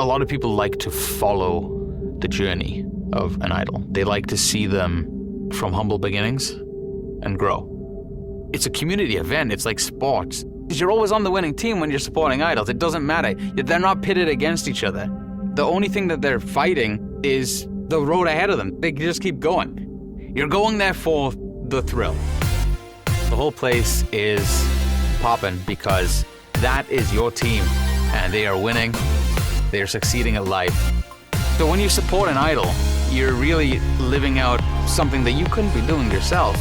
A lot of people like to follow the journey of an idol. They like to see them from humble beginnings and grow. It's a community event. It's like sports. You're always on the winning team when you're supporting idols. It doesn't matter. They're not pitted against each other. The only thing that they're fighting is the road ahead of them. They just keep going. You're going there for the thrill. The whole place is popping because that is your team and they are winning. They are succeeding at life. So when you support an idol, you're really living out something that you couldn't be doing yourself.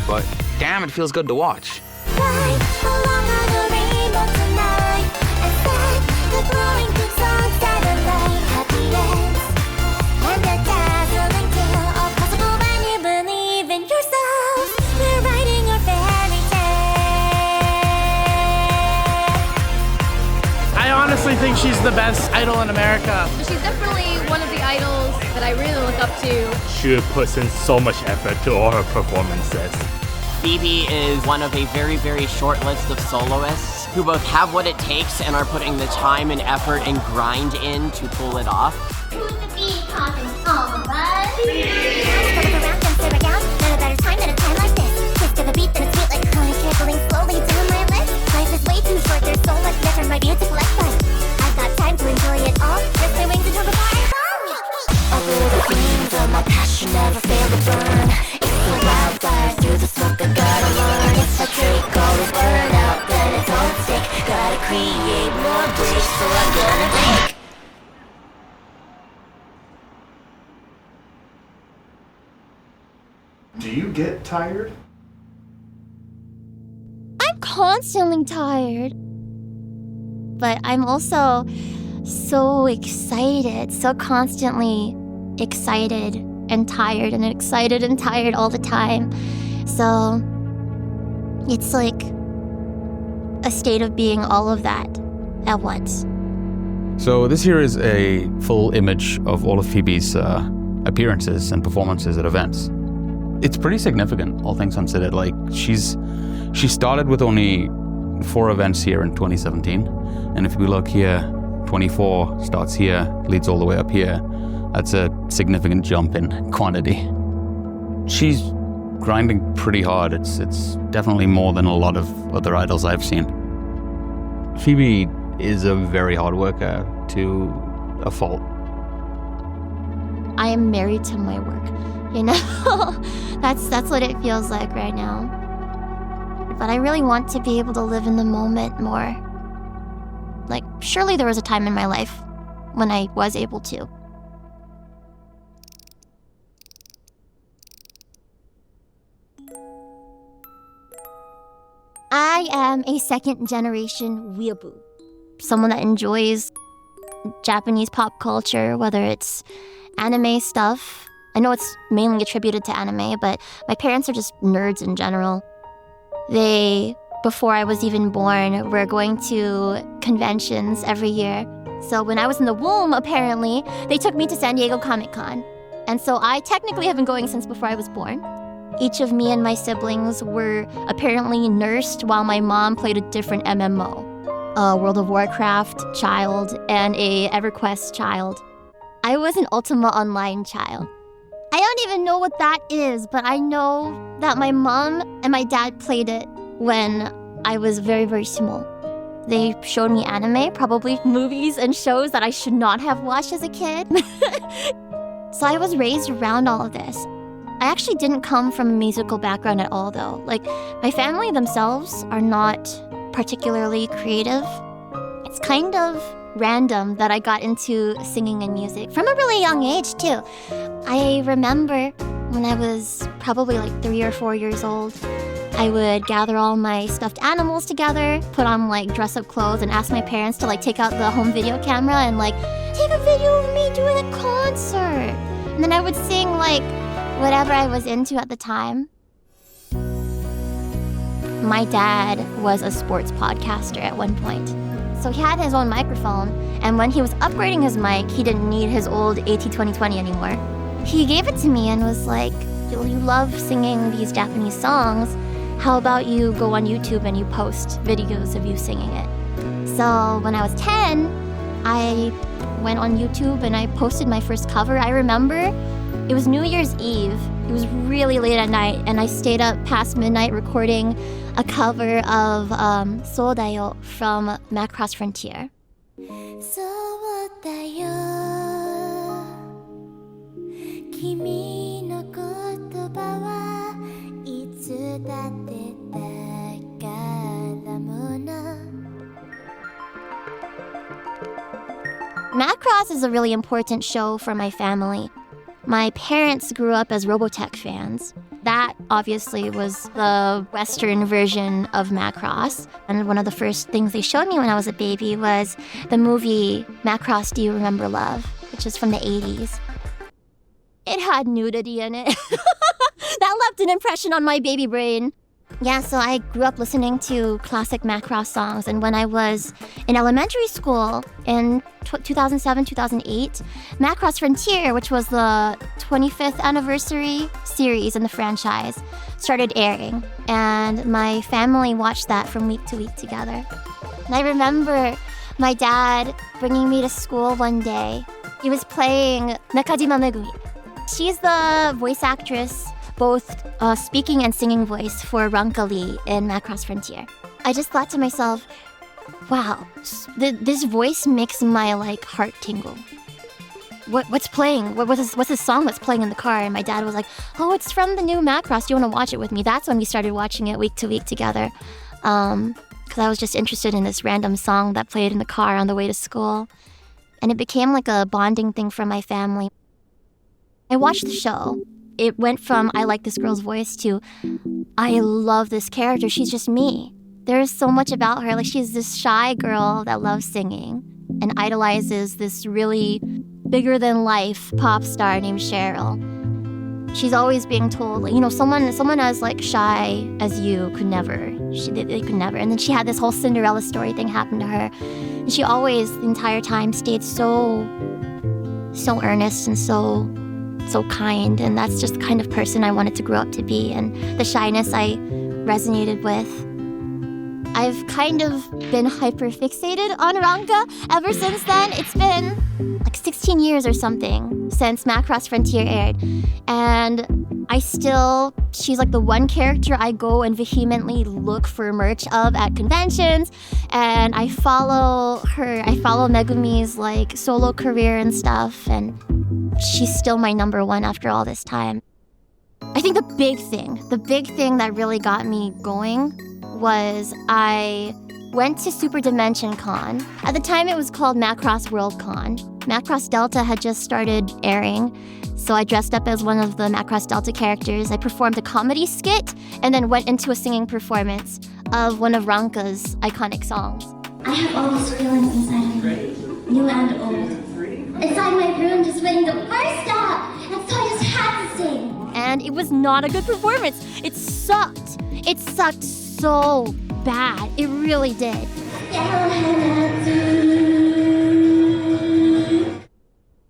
But damn, it feels good to watch. I honestly think she's the best idol in America. She's definitely one of the idols that I really look up to. She puts in so much effort to all her performances. Phoebe is one of a very, very short list of soloists who both have what it takes and are putting the time and effort and grind in to pull it off. Who's the bee causing all the buzz? Around and sit down. Not a better time than a time like this. Twist to the beat, then it's sweet like honey trickling slowly down my list. Life is way too short, there's so much better, my beautiful life. I've got time to enjoy it all. Rest my wings until the fire comes. All the flames of my passion never fail to burn. It's a wildfire through the smoke, I gotta learn. If I take all this burn out, then it's all at stake. Gotta create more breaks, so I'm gonna make. Do you get tired? I'm constantly tired. But I'm also so excited, so constantly excited and tired all the time. So it's like a state of being all of that at once. So this here is a full image of all of Phoebe's appearances and performances at events. It's pretty significant, all things considered. Like, she started with only 4 events here in 2017. And if we look here, 24 starts here, leads all the way up here. That's a significant jump in quantity. She's grinding pretty hard. It's definitely more than a lot of other idols I've seen. Phoebe is a very hard worker to a fault. I am married to my work, you know? That's what it feels like right now. But I really want to be able to live in the moment more. Like, surely there was a time in my life when I was able to. I am a second-generation weeaboo. Someone that enjoys Japanese pop culture, whether it's anime stuff. I know it's mainly attributed to anime, but my parents are just nerds in general. They, before I was even born, were going to conventions every year. So when I was in the womb, apparently, they took me to San Diego Comic-Con. And so I technically have been going since before I was born. Each of me and my siblings were apparently nursed while my mom played a different MMO. A World of Warcraft child and a EverQuest child. I was an Ultima Online child. I don't even know what that is, but I know that my mom and my dad played it when I was very, very small. They showed me anime, probably movies and shows that I should not have watched as a kid. So I was raised around all of this. I actually didn't come from a musical background at all, though. Like, my family themselves are not particularly creative. It's kind of random that I got into singing and music from a really young age, too. I remember when I was probably like 3 or 4 years old, I would gather all my stuffed animals together, put on like dress-up clothes, and ask my parents to like take out the home video camera and like take a video of me doing a concert. And then I would sing like whatever I was into at the time. My dad was a sports podcaster at one point. So he had his own microphone, and when he was upgrading his mic, he didn't need his old AT2020 anymore. He gave it to me and was like, you love singing these Japanese songs. How about you go on YouTube and you post videos of you singing it? So when I was 10, I went on YouTube and I posted my first cover. I remember it was New Year's Eve. It was really late at night, and I stayed up past midnight recording a cover of Sodayo from Macross Frontier. Macross is a really important show for my family. My parents grew up as Robotech fans. That obviously was the Western version of Macross. And one of the first things they showed me when I was a baby was the movie Macross Do You Remember Love, which is from the 80s. It had nudity in it. That left an impression on my baby brain. Yeah, so I grew up listening to classic Macross songs, and when I was in elementary school in 2007, 2008, Macross Frontier, which was the 25th anniversary series in the franchise, started airing, and my family watched that from week to week together. And I remember my dad bringing me to school one day. He was playing Nakajima Megumi. She's the voice actress, both speaking and singing voice for Ranka Lee in Macross Frontier. I just thought to myself, wow, this voice makes my heart tingle. What's playing? What's this song that's playing in the car? And my dad was like, oh, it's from the new Macross. Do you want to watch it with me? That's when we started watching it week to week together. Because I was just interested in this random song that played in the car on the way to school. And it became like a bonding thing for my family. I watched the show. It went from I like this girl's voice to I love this character. She's just me. There's so much about her. She's this shy girl that loves singing and idolizes this really bigger than life pop star named Cheryl. She's always being told, someone as shy as you could never. They could never. And then she had this whole Cinderella story thing happen to her. And she always, the entire time, stayed so earnest and so kind, and that's just the kind of person I wanted to grow up to be, and the shyness I resonated with. I've kind of been hyper-fixated on Ranka ever since then. It's been 16 years or something since Macross Frontier aired, and she's the one character I go and vehemently look for merch of at conventions, and I follow Megumi's solo career and stuff, and she's still my number one after all this time. I think the big thing that really got me going was I went to Super Dimension Con. At the time it was called Macross World Con. Macross Delta had just started airing, so I dressed up as one of the Macross Delta characters. I performed a comedy skit and then went into a singing performance of one of Ranka's iconic songs. I have all these feelings inside of me, new and old. Inside my room just waiting to burst out, and so I just had to sing. And it was not a good performance. It sucked. It sucked so bad. It really did.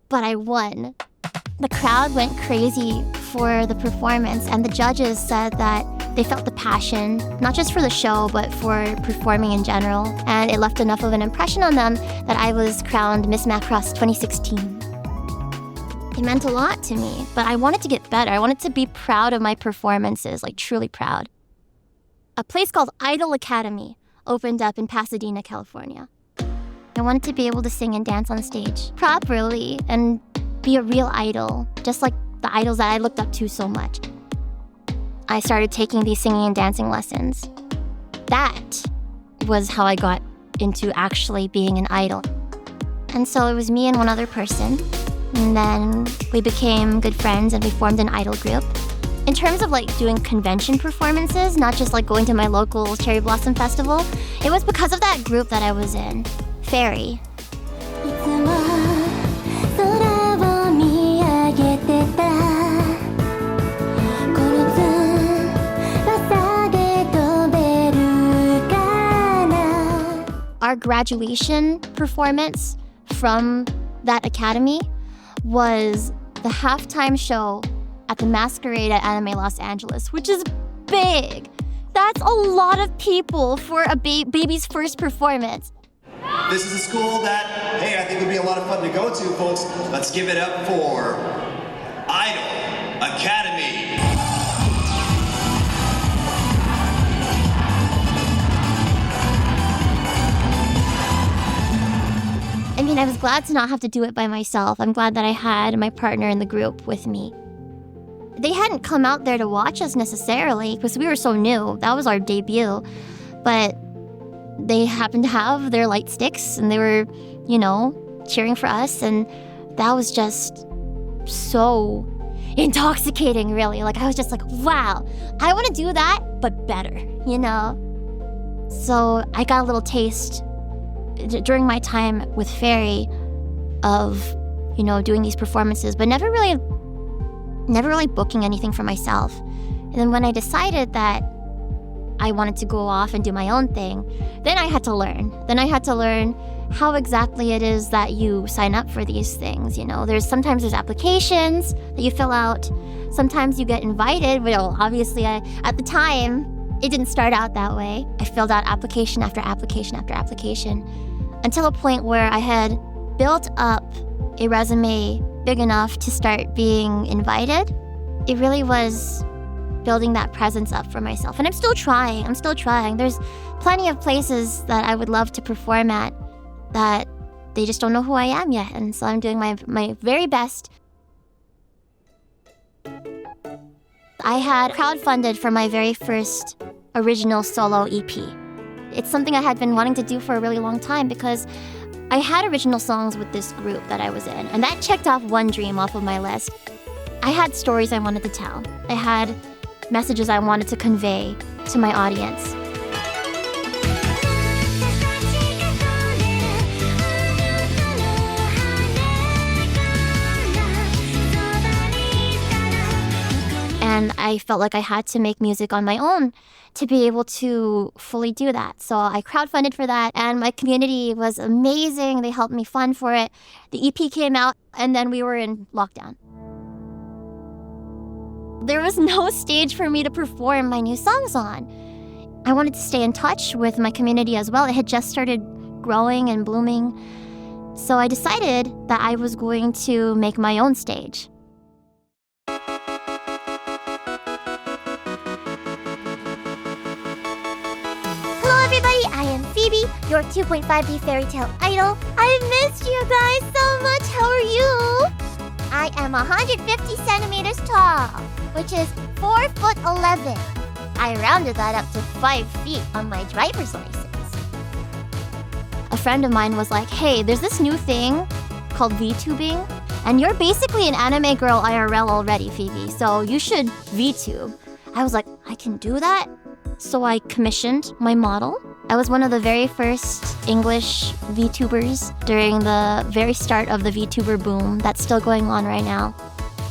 But I won. The crowd went crazy for the performance, and the judges said that they felt the passion, not just for the show, but for performing in general. And it left enough of an impression on them that I was crowned Miss Macross 2016. It meant a lot to me, but I wanted to get better. I wanted to be proud of my performances, truly proud. A place called Idol Academy opened up in Pasadena, California. I wanted to be able to sing and dance on stage properly and be a real idol, just like the idols that I looked up to so much. I started taking these singing and dancing lessons. That was how I got into actually being an idol. And so it was me and one other person. And then we became good friends and we formed an idol group. In terms of doing convention performances, not just going to my local Cherry Blossom Festival, it was because of that group that I was in, Fairy. Our graduation performance from that academy was the halftime show at the Masquerade at Anime Los Angeles, which is big. That's a lot of people for a baby's first performance. This is a school that, hey, I think would be a lot of fun to go to, folks. Let's give it up for Idol Academy. I mean, I was glad to not have to do it by myself. I'm glad that I had my partner in the group with me. They hadn't come out there to watch us necessarily because we were so new. That was our debut. But they happened to have their light sticks and they were, you know, cheering for us. And that was just so intoxicating, really. Like, I was just like, wow, I want to do that, but better, you know? So I got a little taste during my time with Fairy of, you know, doing these performances, but never really booking anything for myself. And then when I decided that I wanted to go off and do my own thing, then I had to learn. Then I had to learn how exactly it is that you sign up for these things, you know. Sometimes there's applications that you fill out. Sometimes you get invited. Well, obviously, at the time, it didn't start out that way. I filled out application after application after application until a point where I had built up a resume big enough to start being invited. It really was building that presence up for myself. And I'm still trying. There's plenty of places that I would love to perform at that they just don't know who I am yet. And so I'm doing my very best. I had crowdfunded for my very first original solo EP. It's something I had been wanting to do for a really long time because I had original songs with this group that I was in, and that checked off one dream off of my list. I had stories I wanted to tell. I had messages I wanted to convey to my audience. And I felt like I had to make music on my own to be able to fully do that. So I crowdfunded for that, and my community was amazing. They helped me fund for it. The EP came out, and then we were in lockdown. There was no stage for me to perform my new songs on. I wanted to stay in touch with my community as well. It had just started growing and blooming. So I decided that I was going to make my own stage. I am Phoebe, your 2.5D fairy tale idol. I missed you guys so much. How are you? I am 150 centimeters tall, which is 4'11". I rounded that up to 5 feet on my driver's license. A friend of mine was like, hey, there's this new thing called VTubing, and you're basically an anime girl IRL already, Phoebe, so you should VTube. I was like, I can do that? So I commissioned my model. I was one of the very first English VTubers during the very start of the VTuber boom that's still going on right now.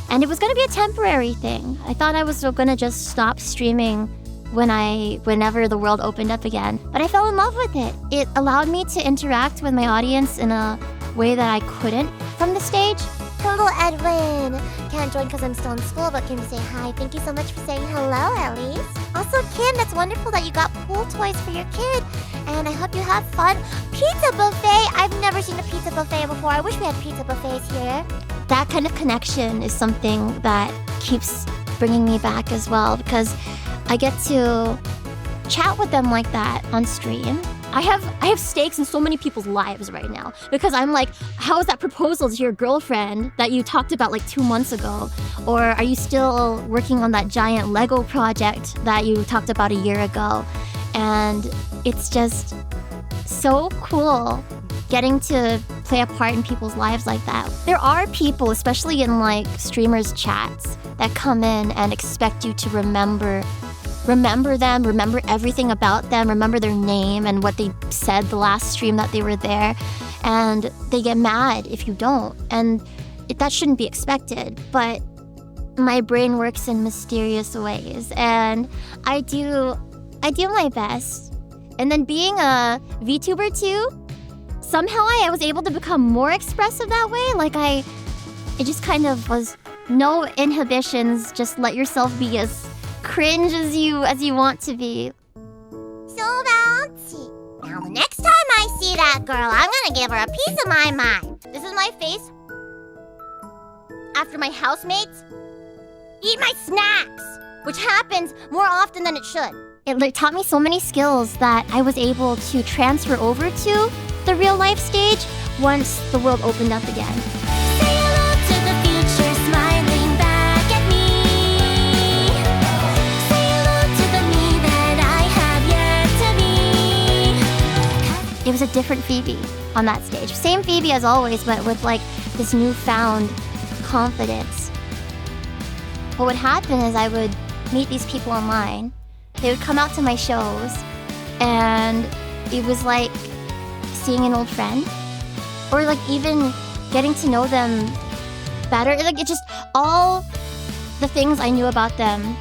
And it was going to be a temporary thing. I thought I was going to just stop streaming whenever the world opened up again. But I fell in love with it. It allowed me to interact with my audience in a way that I couldn't from the stage. Hello, Edwin. Can't join because I'm still in school, but came to say hi. Thank you so much for saying hello, Elise. Also, Kim, that's wonderful that you got pool toys for your kid. And I hope you have fun. Pizza buffet. I've never seen a pizza buffet before. I wish we had pizza buffets here. That kind of connection is something that keeps bringing me back as well, because I get to chat with them like that on stream. I have stakes in so many people's lives right now because I'm like, how is that proposal to your girlfriend that you talked about like 2 months ago? Or are you still working on that giant Lego project that you talked about a year ago? And it's just so cool getting to play a part in people's lives like that. There are people, especially in like streamers chats, that come in and expect you to remember them, remember everything about them, remember their name and what they said the last stream that they were there. And they get mad if you don't. And that shouldn't be expected. But my brain works in mysterious ways. And I do my best. And then being a VTuber too, somehow I was able to become more expressive that way. Like it just kind of was no inhibitions, just let yourself be as cringe as you want to be. So bouncy. Now the next time I see that girl. I'm gonna give her a piece of my mind. This is my face after my housemates eat my snacks, which happens more often than it should. It taught me so many skills that I was able to transfer over to the real life stage once the world opened up again. Say hello to the future, smiling back at me. Say hello to the me that I have yet to be. It was a different Phoebe on that stage. Same Phoebe as always, but with like this newfound confidence. What would happen is I would meet these people online. They would come out to my shows, and it was like seeing an old friend, or like even getting to know them better. Like it just, all the things I knew about them,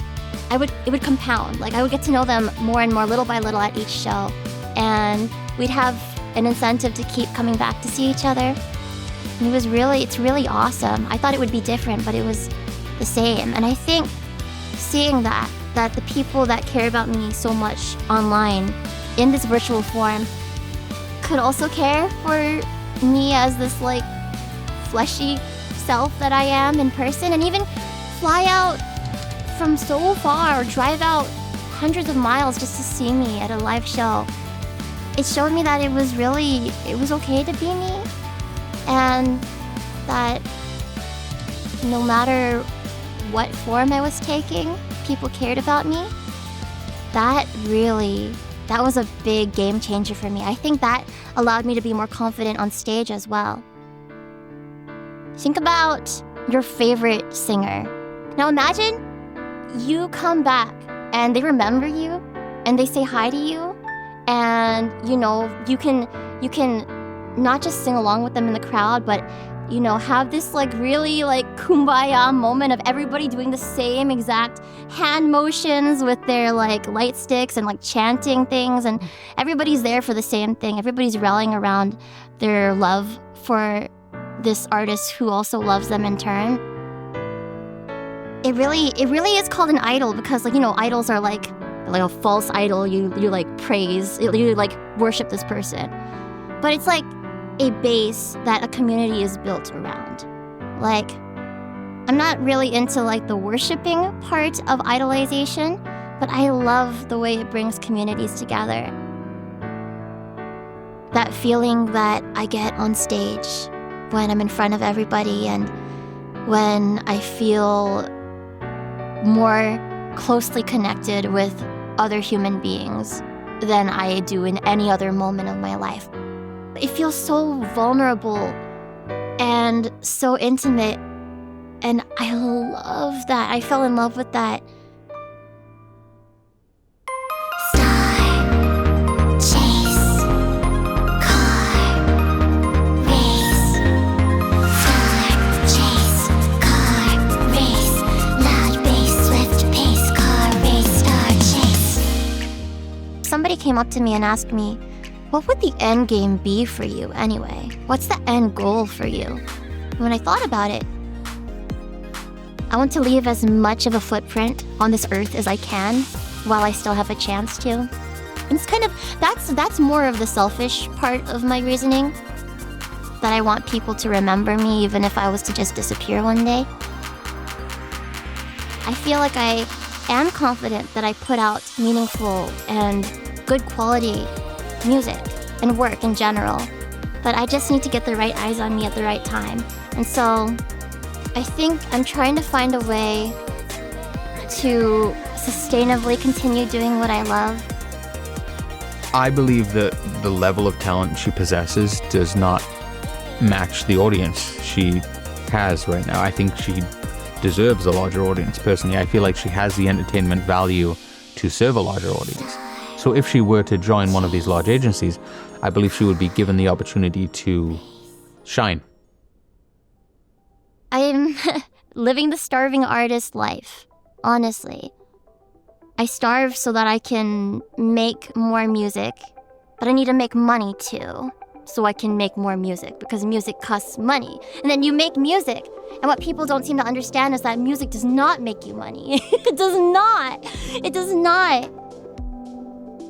it would compound. Like I would get to know them more and more, little by little at each show, and we'd have an incentive to keep coming back to see each other. And it's really awesome. I thought it would be different, but it was the same. And I think seeing that the people that care about me so much online in this virtual form could also care for me as this like fleshy self that I am in person, and even fly out from so far or drive out hundreds of miles just to see me at a live show. It showed me that it was okay to be me, and that no matter what form I was taking, people cared about me. That was a big game changer for me. I think that allowed me to be more confident on stage as well. Think about your favorite singer. Now imagine you come back and they remember you and they say hi to you, and you can not just sing along with them in the crowd, but have this like really like kumbaya moment of everybody doing the same exact hand motions with their like light sticks and like chanting things, and everybody's there for the same thing. Everybody's rallying around their love for this artist who also loves them in turn. It really is called an idol because idols are like a false idol. You like praise, you like worship this person, but it's like a base that a community is built around. Like, I'm not really into like the worshiping part of idolization, but I love the way it brings communities together. That feeling that I get on stage when I'm in front of everybody, and when I feel more closely connected with other human beings than I do in any other moment of my life. It feels so vulnerable and so intimate, and I love that. I fell in love with that. Star, chase, car, race. Star, chase, car, race. Loud bass, swift pace, car, race, star, chase. Somebody came up to me and asked me, what would the end game be for you anyway? What's the end goal for you? When I thought about it, I want to leave as much of a footprint on this earth as I can while I still have a chance to. And it's kind of, that's more of the selfish part of my reasoning, that I want people to remember me even if I was to just disappear one day. I feel like I am confident that I put out meaningful and good quality music and work in general, but I just need to get the right eyes on me at the right time. And so I think I'm trying to find a way to sustainably continue doing what I love. I believe that the level of talent she possesses does not match the audience she has right now. I think she deserves a larger audience. Personally, I feel like she has the entertainment value to serve a larger audience. So if she were to join one of these large agencies, I believe she would be given the opportunity to shine. I'm living the starving artist life, honestly. I starve so that I can make more music, but I need to make money too, so I can make more music, because music costs money. And then you make music, and what people don't seem to understand is that music does not make you money. It does not. It does not.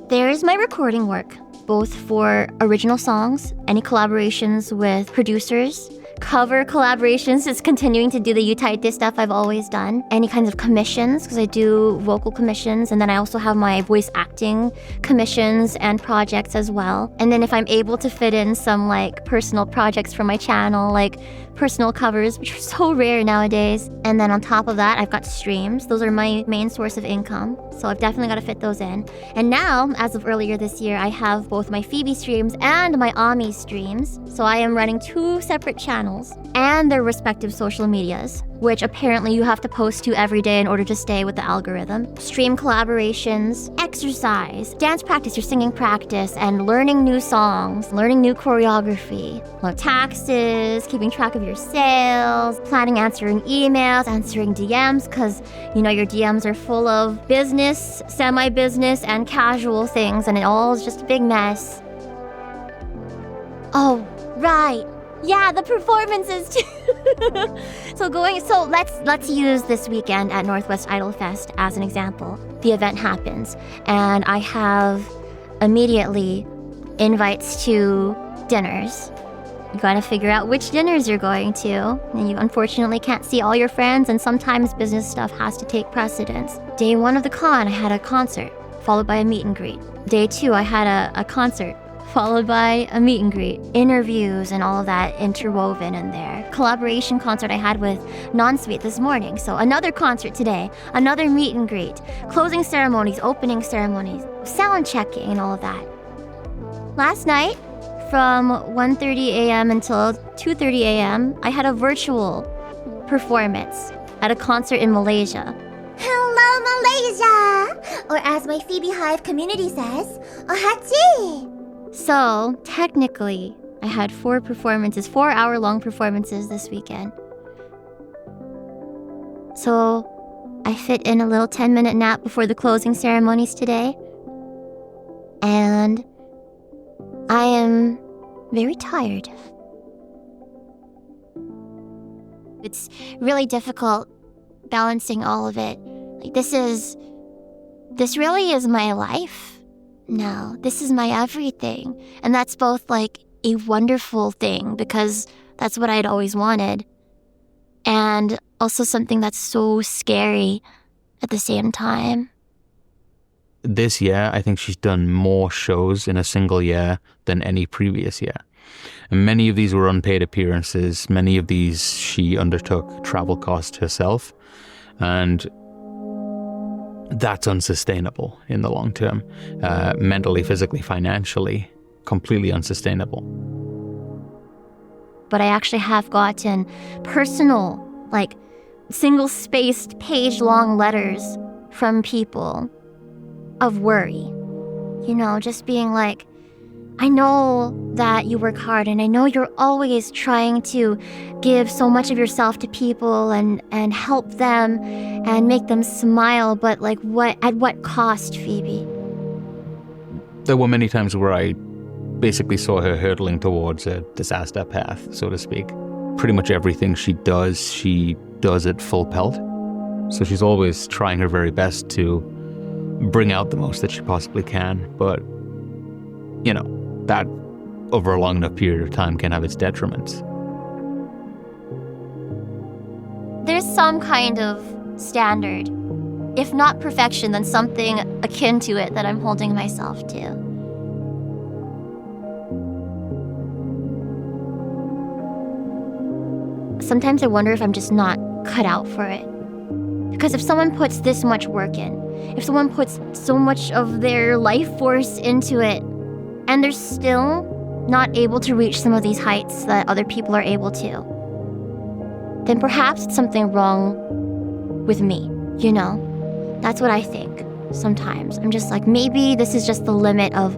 There's my recording work, both for original songs, any collaborations with producers, cover collaborations, just continuing to do the U-Tight stuff I've always done. Any kinds of commissions, because I do vocal commissions, and then I also have my voice acting commissions and projects as well. And then if I'm able to fit in some like personal projects for my channel, like personal covers, which are so rare nowadays. And then on top of that, I've got streams. Those are my main source of income. So I've definitely got to fit those in. And now, as of earlier this year, I have both my Phoebe streams and my Ami streams. So I am running 2 separate channels and their respective social medias, which apparently you have to post to every day in order to stay with the algorithm. Stream collaborations, exercise, dance practice, your singing practice, and learning new songs, learning new choreography, taxes, keeping track of your sales, planning answering emails, answering DMs, because your DMs are full of business, semi-business, and casual things, and it all is just a big mess. Oh, right. Yeah, the performances too. So let's use this weekend at Northwest Idol Fest as an example. The event happens, and I have immediately invites to dinners. You gotta figure out which dinners you're going to, and you unfortunately can't see all your friends, and sometimes business stuff has to take precedence. Day 1 of the con, I had a concert, followed by a meet and greet. Day 2, I had a concert, followed by a meet and greet, interviews and all of that interwoven in there. Collaboration concert I had with Non-Sweet this morning, so another concert today, another meet and greet, closing ceremonies, opening ceremonies, sound checking and all of that. Last night, from 1:30 a.m. until 2:30 a.m., I had a virtual performance at a concert in Malaysia. Hello, Malaysia! Or as my Phoebe Hive community says, Ohati! So, technically, I had 4 performances, 4-hour-long performances this weekend. So, I fit in a little 10-minute nap before the closing ceremonies today. And I am very tired. It's really difficult balancing all of it. Like, this really is my life. No, this is my everything. And that's both like a wonderful thing because that's what I'd always wanted. And also something that's so scary at the same time. This year, I think she's done more shows in a single year than any previous year. And many of these were unpaid appearances. Many of these she undertook travel costs herself. And that's unsustainable in the long term. Mentally, physically, financially, completely unsustainable. But I actually have gotten personal, like single-spaced, page-long letters from people of worry. Just being like, I know that you work hard and I know you're always trying to give so much of yourself to people and help them and make them smile, but like at what cost, Phoebe? There were many times where I basically saw her hurtling towards a disaster path, so to speak. Pretty much everything she does at full pelt. So she's always trying her very best to bring out the most that she possibly can, but that over a long enough period of time can have its detriments. There's some kind of standard, if not perfection, then something akin to it that I'm holding myself to. Sometimes I wonder if I'm just not cut out for it. Because if someone puts this much work in, if someone puts so much of their life force into it, and they're still not able to reach some of these heights that other people are able to, then perhaps it's something wrong with me, That's what I think sometimes. I'm just like, maybe this is just the limit of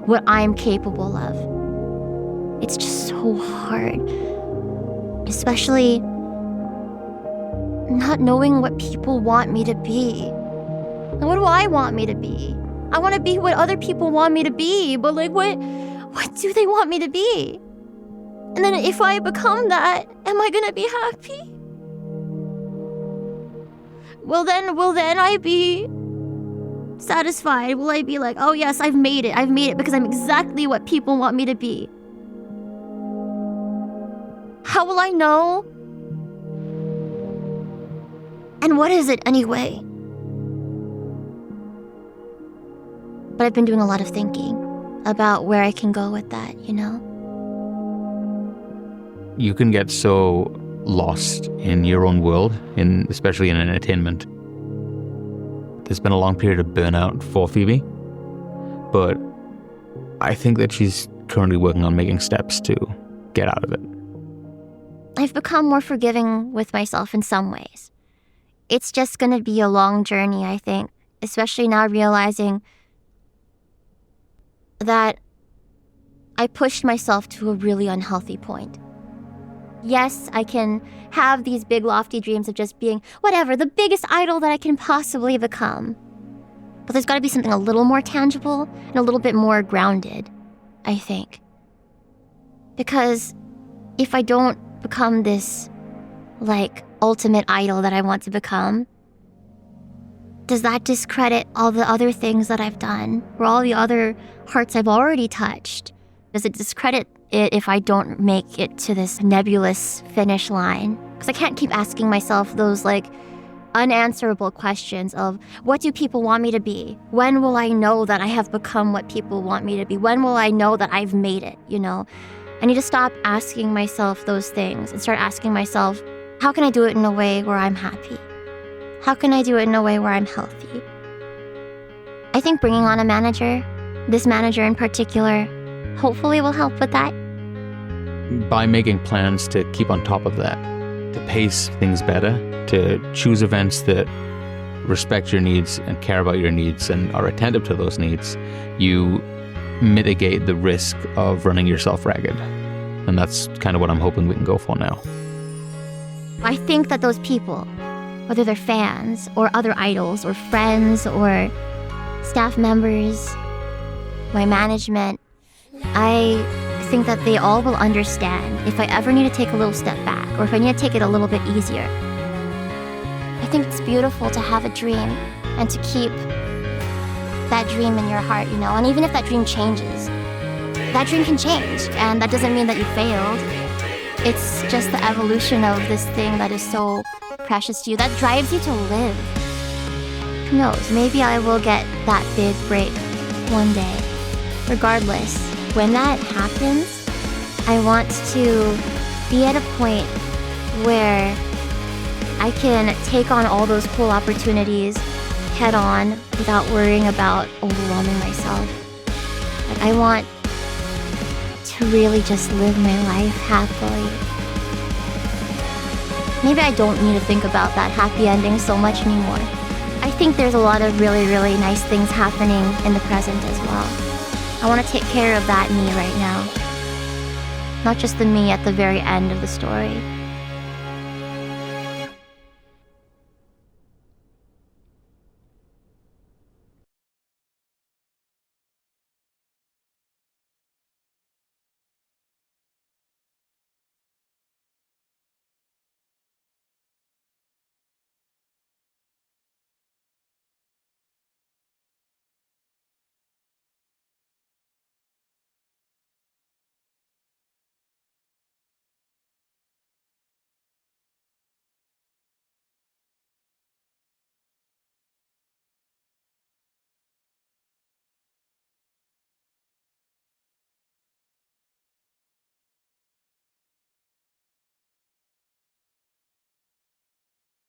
what I'm capable of. It's just so hard. Especially not knowing what people want me to be. And what do I want me to be? I want to be what other people want me to be, but like what do they want me to be? And then if I become that, am I gonna be happy? Will then I be satisfied? Will I be like, oh yes, I've made it because I'm exactly what people want me to be? How will I know? And what is it anyway? But I've been doing a lot of thinking about where I can go with that, you know? You can get so lost in your own world, especially in entertainment. There's been a long period of burnout for Phoebe, but I think that she's currently working on making steps to get out of it. I've become more forgiving with myself in some ways. It's just going to be a long journey, I think, especially now realizing that I pushed myself to a really unhealthy point. Yes, I can have these big lofty dreams of just being, whatever, the biggest idol that I can possibly become. But there's got to be something a little more tangible and a little bit more grounded, I think. Because if I don't become this, ultimate idol that I want to become, does that discredit all the other things that I've done, or all the other hearts I've already touched? Does it discredit it if I don't make it to this nebulous finish line? Because I can't keep asking myself those unanswerable questions of, what do people want me to be? When will I know that I have become what people want me to be? When will I know that I've made it, you know? I need to stop asking myself those things and start asking myself, how can I do it in a way where I'm happy? How can I do it in a way where I'm healthy? I think bringing on a manager, this manager in particular, hopefully will help with that. By making plans to keep on top of that, to pace things better, to choose events that respect your needs and care about your needs and are attentive to those needs, you mitigate the risk of running yourself ragged. And that's kind of what I'm hoping we can go for now. I think that those people, whether they're fans or other idols or friends or staff members, my management, I think that they all will understand if I ever need to take a little step back or if I need to take it a little bit easier. I think it's beautiful to have a dream and to keep that dream in your heart, you know, and even if that dream changes, that dream can change, and that doesn't mean that you failed. It's just the evolution of this thing that is so precious to you, that drives you to live. Who knows, maybe I will get that big break one day. Regardless, when that happens, I want to be at a point where I can take on all those cool opportunities head on without worrying about overwhelming myself. I want to really just live my life happily. Maybe I don't need to think about that happy ending so much anymore. I think there's a lot of really, really nice things happening in the present as well. I want to take care of that me right now. Not just the me at the very end of the story.